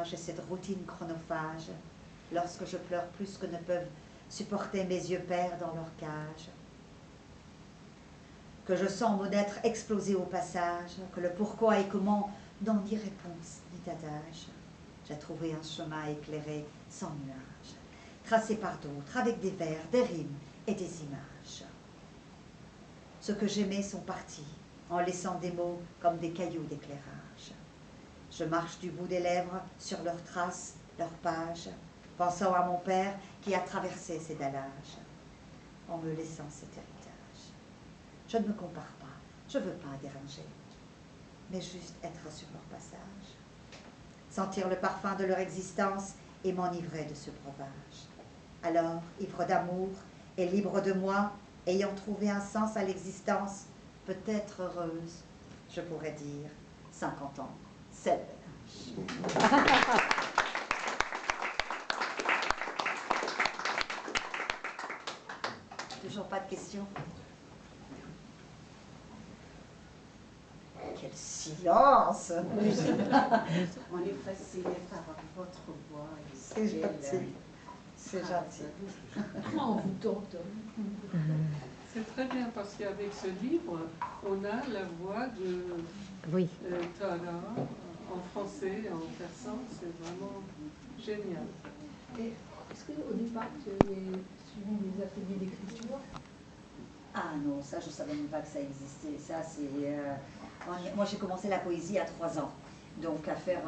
J'ai cette routine chronophage, lorsque je pleure plus que ne peuvent supporter mes yeux pères dans leur cage. Que je sens mon être exploser au passage, que le pourquoi et comment n'ont ni réponse ni d'adage. J'ai trouvé un chemin éclairé sans nuages, tracé par d'autres, avec des vers, des rimes et des images. Ceux que j'aimais sont partis, en laissant des mots comme des cailloux d'éclairage. Je marche du bout des lèvres sur leurs traces, leurs pages, pensant à mon père qui a traversé ces dallages, en me laissant cet héritage. Je ne me compare pas, je ne veux pas déranger, mais juste être sur leur passage, sentir le parfum de leur existence et m'enivrer de ce breuvage. Alors, ivre d'amour et libre de moi, ayant trouvé un sens à l'existence, peut-être heureuse, je pourrais dire, 50 ans, c'est le bel âge. Toujours pas de questions? Quel silence! On est fasciné par votre voix. C'est gentil. C'est gentil. On vous tente. C'est très bien parce qu'avec ce livre, on a la voix de Tara en français et en persan. C'est vraiment génial. Est-ce qu'au départ, tu avais suivi des ateliers d'écriture? Ah non, ça je ne savais même pas que ça existait. Ça, c'est, moi j'ai commencé la poésie à 3 ans. Donc à faire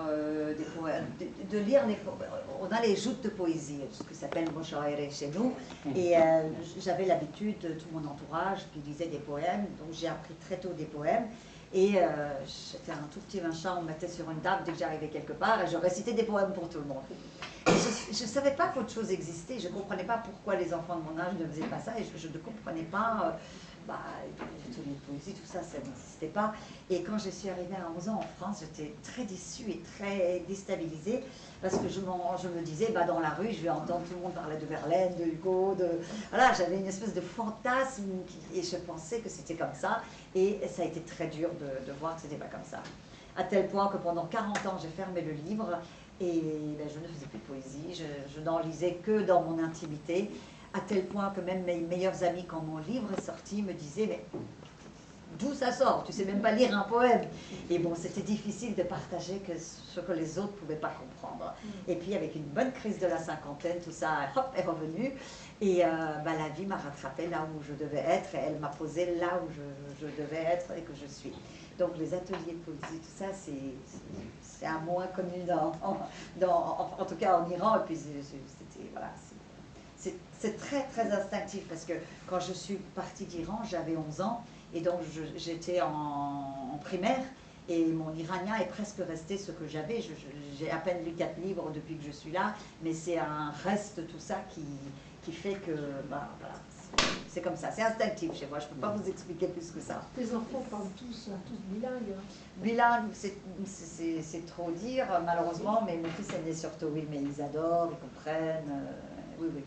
des poèmes, de lire les poèmes. On a les joutes de poésie, ce qui s'appelle Moshaire chez nous. Et j'avais l'habitude, tout mon entourage qui lisait des poèmes, donc j'ai appris très tôt des poèmes. Et j'étais un tout petit machin, on me mettait sur une table dès que j'arrivais quelque part et je récitais des poèmes pour tout le monde. Je ne savais pas qu'autre chose existait, je ne comprenais pas pourquoi les enfants de mon âge ne faisaient pas ça et je ne comprenais pas, les ateliers de poésie, tout ça, ça n'existait pas. Et quand je suis arrivée à 11 ans en France, j'étais très déçue et très déstabilisée parce que je me disais, dans la rue, je vais entendre tout le monde parler de Verlaine, de Hugo, voilà, j'avais une espèce de fantasme et je pensais que c'était comme ça et ça a été très dur de voir que c'était pas comme ça. À tel point que pendant 40 ans, j'ai fermé le livre et je ne faisais plus de poésie, je n'en lisais que dans mon intimité, à tel point que même mes meilleurs amis, quand mon livre est sorti, me disaient « mais d'où ça sort? Tu sais même pas lire un poème !» Et bon, c'était difficile de partager ce que les autres ne pouvaient pas comprendre. Et puis avec une bonne crise de la cinquantaine, tout ça hop, est revenu. Et la vie m'a rattrapée là où je devais être, et elle m'a posé là où je devais être et que je suis. Donc les ateliers de poésie, tout ça, c'est un mot inconnu en tout cas en Iran. Et puis c'était, voilà, c'est très très instinctif parce que quand je suis partie d'Iran, j'avais 11 ans et donc j'étais en primaire et mon iranien est presque resté ce que j'avais. J'ai à peine lu 4 livres depuis que je suis là, mais c'est un reste tout ça qui fait que, voilà, c'est comme ça, c'est instinctif chez moi, je ne peux pas vous expliquer plus que ça. Tes enfants parlent tous bilingues. Bilingue, c'est trop dire, malheureusement, mais mon fils est né surtout, oui, mais ils adorent, ils comprennent, oui, oui.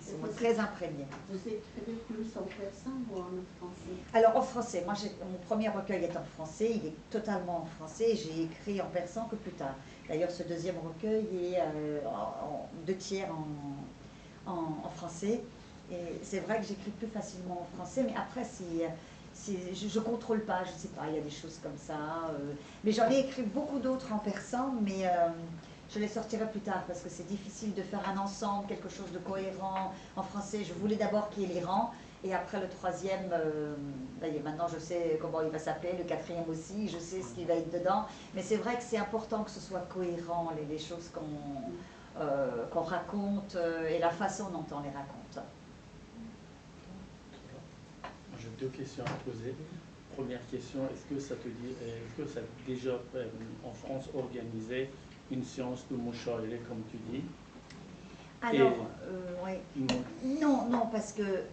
Ils sont très imprégnés. Vous écrivez plus en persan ou en français? Alors en français, moi mon premier recueil est en français, il est totalement en français, j'ai écrit en persan que plus tard. D'ailleurs ce deuxième recueil est en 2 tiers en français. Et c'est vrai que j'écris plus facilement en français, mais après je ne contrôle pas, je ne sais pas, il y a des choses comme ça. Mais j'en ai écrit beaucoup d'autres en persan, mais je les sortirai plus tard parce que c'est difficile de faire un ensemble, quelque chose de cohérent en français. Je voulais d'abord qu'il y ait l'Iran, et après le 3e, maintenant je sais comment il va s'appeler, le 4e aussi, je sais ce qui va être dedans. Mais c'est vrai que c'est important que ce soit cohérent, les choses qu'on raconte et la façon dont on les raconte. J'ai 2 questions à poser. Première question, est-ce que ça a déjà en France organisé une séance de Moshaire, comme tu dis? Alors, oui. Non, parce que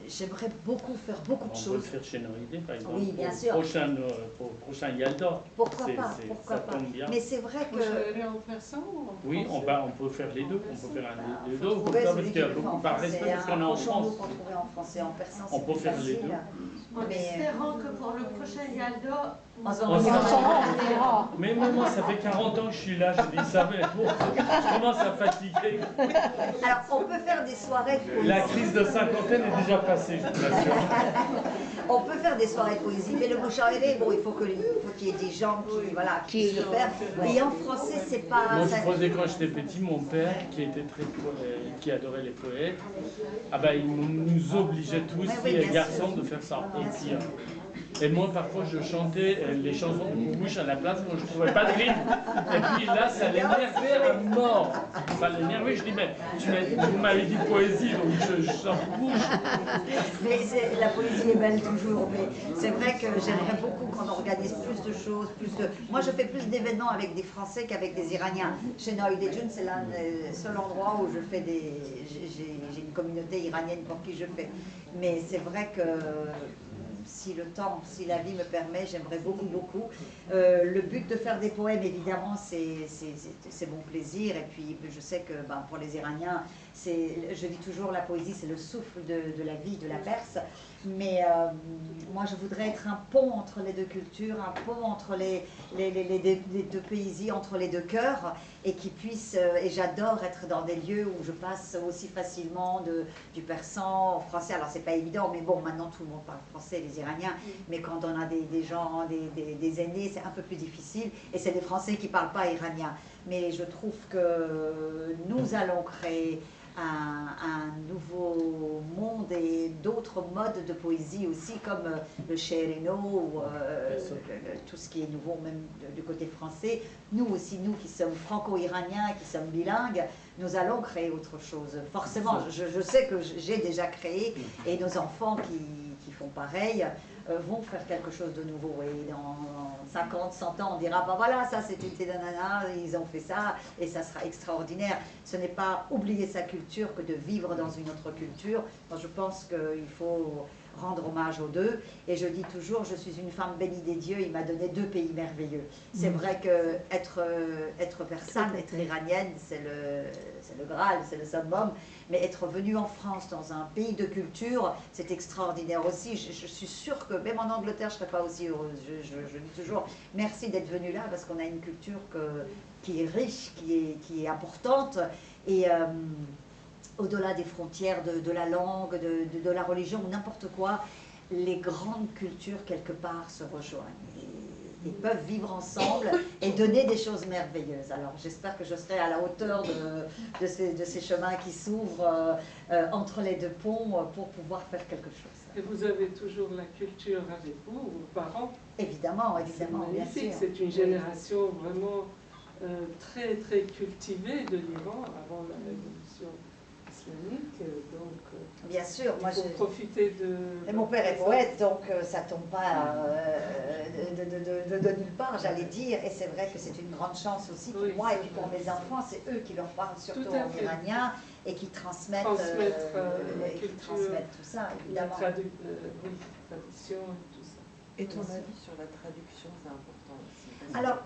j'aimerais faire beaucoup de choses. On peut le faire chez Noédé, par exemple. Oui, bien sûr. Pour le prochain Yalda. Pourquoi pas? Mais c'est vrai que... Vous allez en persan ou en français? Oui, on peut faire les deux. On peut faire les deux. Parce qu'il y a beaucoup par respect, parce qu'on est en France. Qu'on trouvait en français, en persan, on peut faire les deux. En espérant que pour le prochain Yalda, On s'en On s'en rend. Mais moi, ça fait 40 ans que je suis là, je dis ça, mais bon, je commence à fatiguer. Alors, on peut faire des soirées de poésie. La crise de cinquantaine est déjà passée, je vous l'assure. On peut faire des soirées de poésie, mais le mushairé, bon, il faut qu'il y ait des gens qui puissent le faire. Et en français, c'est pas... Moi, ça- je faisais quand j'étais petit, mon père, qui adorait les poètes, ah ben, il nous obligeait tous, Oui, filles et bien garçons, sûr. de faire ça. Bien sûr. Et moi, parfois, je chantais les chansons de Boubouche à la place, moi, je ne trouvais pas de rythme. Et puis là, ça l'énervait à mort. Ça l'énervait, je dis, mais vous m'avez dit poésie, donc je chante Boubouche. Mais la poésie est belle toujours, mais c'est vrai que j'aimerais beaucoup qu'on organise plus de choses, Moi, je fais plus d'événements avec des Français qu'avec des Iraniens. Chez Noïdejun, c'est l'un des seuls endroits où je fais j'ai une communauté iranienne pour qui je fais. Mais c'est vrai que si le temps, si la vie me permet, j'aimerais beaucoup, beaucoup. Le but de faire des poèmes, évidemment, c'est mon plaisir. Et puis, je sais que pour les Iraniens, je dis toujours, la poésie, c'est le souffle de la vie de la Perse. Mais moi, je voudrais être un pont entre les deux cultures, un pont entre les deux pays, entre les deux cœurs, et qui puisse, et j'adore être dans des lieux où je passe aussi facilement du persan au français. Alors, c'est pas évident, mais bon, maintenant, tout le monde parle français, les Iraniens, mais quand on a des gens, des aînés, c'est un peu plus difficile, et c'est des Français qui parlent pas iranien. Mais je trouve que nous allons créer un nouveau monde et d'autres modes de poésie aussi, comme le Sherino ou tout ce qui est nouveau, même du côté français. Nous aussi, nous qui sommes franco-iraniens, qui sommes bilingues, nous allons créer autre chose. Forcément, je sais que j'ai déjà créé, et nos enfants qui font pareil vont faire quelque chose de nouveau. Et dans 50, 100 ans, on dira, voilà, ça c'était nanana, ils ont fait ça, et ça sera extraordinaire. Ce n'est pas oublier sa culture que de vivre dans une autre culture. Moi, je pense qu'il faut rendre hommage aux deux. Et je dis toujours, je suis une femme bénie des dieux, il m'a donné deux pays merveilleux. C'est vrai que être persane, être iranienne, c'est le Graal, c'est le summum. Mais être venue en France, dans un pays de culture, c'est extraordinaire aussi. Je suis sûre que même en Angleterre, je ne serais pas aussi heureuse. Je dis toujours merci d'être venue là, parce qu'on a une culture qui est riche, qui est importante. Et au-delà des frontières de la langue, de la religion ou n'importe quoi, les grandes cultures, quelque part, se rejoignent. Et peuvent vivre ensemble et donner des choses merveilleuses. Alors j'espère que je serai à la hauteur de ces chemins qui s'ouvrent entre les deux ponts pour pouvoir faire quelque chose. Et vous avez toujours la culture avec vous, vos parents? Évidemment, évidemment, bien sûr. C'est une génération vraiment très, très cultivée de l'Iran avant la révolution islamique. Donc, bien sûr, moi il faut profiter de... Et mon père est poète, donc ça ne tombe pas de nulle part, j'allais dire. Et c'est vrai que c'est une grande chance aussi pour moi et puis pour mes enfants. C'est eux qui leur parlent surtout en iranien et qui transmettent tout ça, évidemment. Tradition et tout ça. Et ton avis sur la traduction, c'est important aussi. Alors,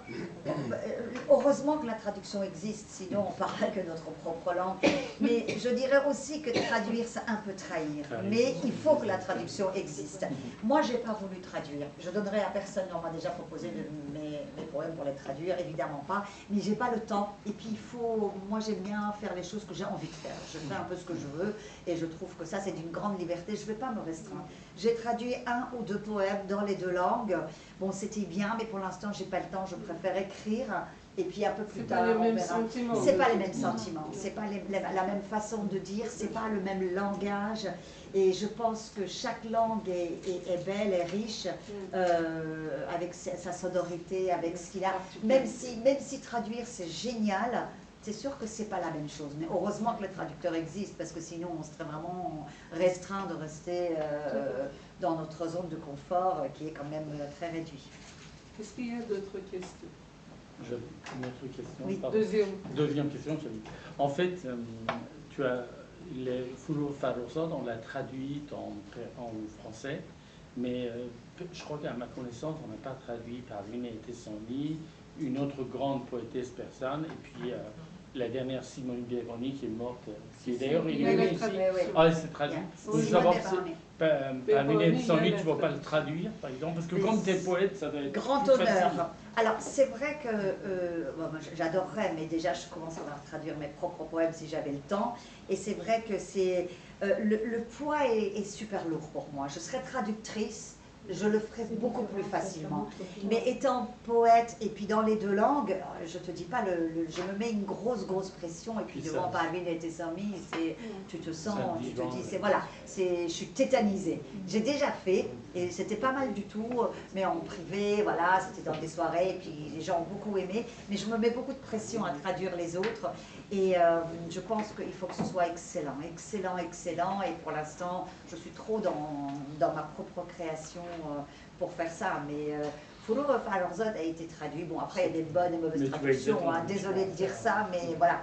heureusement que la traduction existe, sinon on parlerait que notre propre langue. Mais je dirais aussi que traduire, c'est un peu trahir. Mais il faut que la traduction existe. Moi, je n'ai pas voulu traduire. Je donnerai à personne, on m'a déjà proposé mes poèmes pour les traduire, évidemment pas. Mais je n'ai pas le temps. Et puis, moi, j'aime bien faire les choses que j'ai envie de faire. Je fais un peu ce que je veux et je trouve que ça, c'est d'une grande liberté. Je ne vais pas me restreindre. J'ai traduit 1 ou 2 poèmes dans les 2 langues. Bon, c'était bien, mais pour l'instant, j'ai pas le temps. Je préfère écrire. Et puis un peu plus tard, on verra. C'est pas les mêmes sentiments. C'est pas la même façon de dire. C'est pas le même langage. Et je pense que chaque langue est belle, est riche, avec sa sonorité, avec ce qu'il a. Même si traduire, c'est génial. C'est sûr que c'est pas la même chose, mais heureusement que le traducteur existe, parce que sinon on serait vraiment restreint de rester dans notre zone de confort qui est quand même très réduite. Est-ce qu'il y a d'autres questions? Une autre question. Oui. Deuxième question. En fait, tu as les Foulour Farouzad, on l'a traduite en français, mais je crois qu'à ma connaissance, on n'a pas traduit par Rinete Sani, une autre grande poétesse persane, et puis la dernière Simone Biagoni qui est morte, qui est d'ailleurs il Oui, est oui, ici. oui. Ah, c'est traduit. Oui, Je veux savoir, Biagoni, sans lui, il y a tu ne vas la pas le traduire, par exemple, parce que Mais comme tu es poète, ça doit être Grand plus honneur. facile. Alors, c'est vrai que bon, moi, j'adorerais, mais déjà, je commencerais par traduire mes propres poèmes si j'avais le temps. Et c'est vrai que c'est le poids est super lourd pour moi. Je serais traductrice, je le ferais beaucoup plus facilement. Mais étant poète et puis dans les deux langues, je te dis pas, je me mets une grosse pression. Et puis C'est devant ça. Parvin et Tessami, tu te sens, Ça tu te vivant, dis, ouais. c'est voilà, je suis tétanisée. J'ai déjà fait et c'était pas mal du tout, mais en privé, voilà, c'était dans des soirées, et puis les gens ont beaucoup aimé. Mais je me mets beaucoup de pression à traduire les autres. Et je pense qu'il faut que ce soit excellent. Et pour l'instant, je suis trop dans ma propre création pour faire ça. Mais Furore Falorzoth a été traduit. Bon, après, il y a des bonnes et mauvaises Mais tu vas traductions. exactement. Désolée de dire ça, mais voilà.